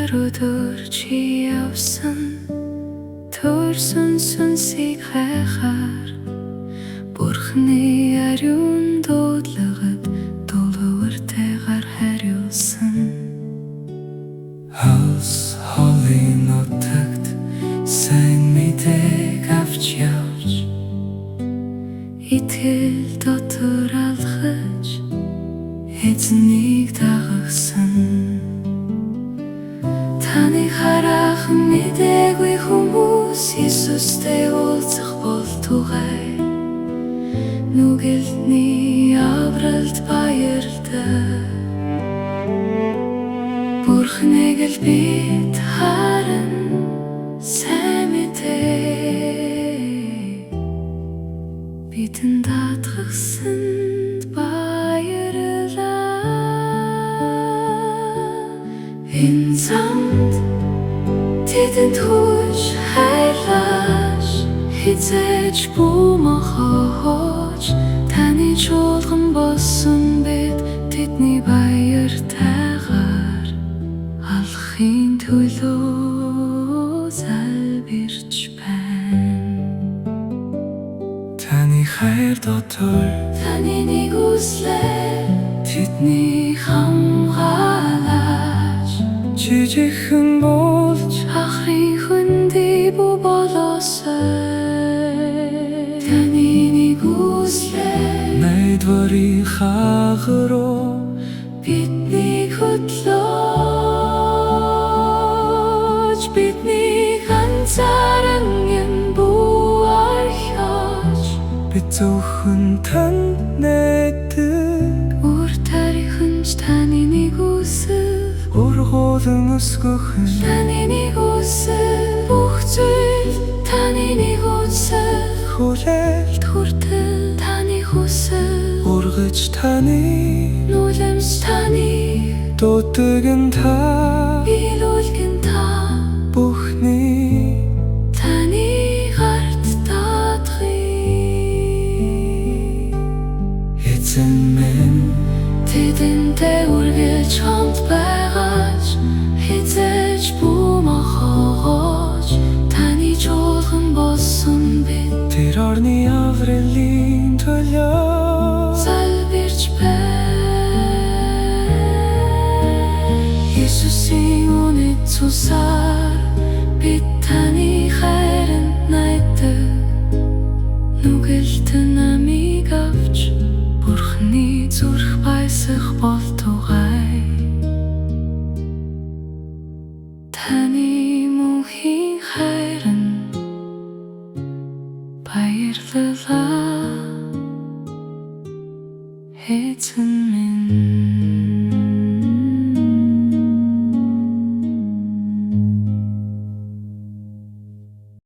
Хар өдөр чи явсан төрсөн сүнсийг хайхаар Бурхны ариун дуудлагад дуулууртайгаар хариулсан Алс холын нутагт сайн мэдээг авч явж Итгэл дотор алхаж эзнийг дагахсан Таны харах мэдээгүй хүмүүс Иесустэй уулзах болтугай Нүгэлтний авралт баярлалаа Бурхныг л бид харан сайн мэдээ Бидэн даатгахсанд баярлалаа Энэ замд тэдэнд хүч хайлаш Хизээж бумахож Таны чуулган болсон бид тэдний баяртайгаар Алхахын төлөө залбирч байна Таны хайр дотор Таны нэгүслэл тэдний хамгаалаж Жижигхэн болж ахрын хүндий бүү болоосай Таны нэгүслэл найдварын хаагруу Биднийг хөтлөөж Биднийг ганцааран юм бүү орхиож Бид зөвхөн танд найдаг Үр тарихынч таны нэгүсэл Ургуулан өсгөхөн Таны нэгүсэл Бүх зүйл таны нэгүсэл Хүлээлт хүртэл таны хүсэл Ургаж таны Нүлэмж таны Дуудагэн та Биелүүлгэн та Бүхний Таны гарт даатгая Эзэн минь Тэдэнтэй үргэлж хамт байгаач Хизээж бумахогооч Таны чуулган болсон бид Тэр орны авралын төлөө залбирч байна Иесусийн үнэт цусаар бид таны хайранд найдаг Нүгэлтэн намыг авч Бурхны зүрх баясах болтугай Таны мөнхийн хайранд баярлалаа Эзэн минь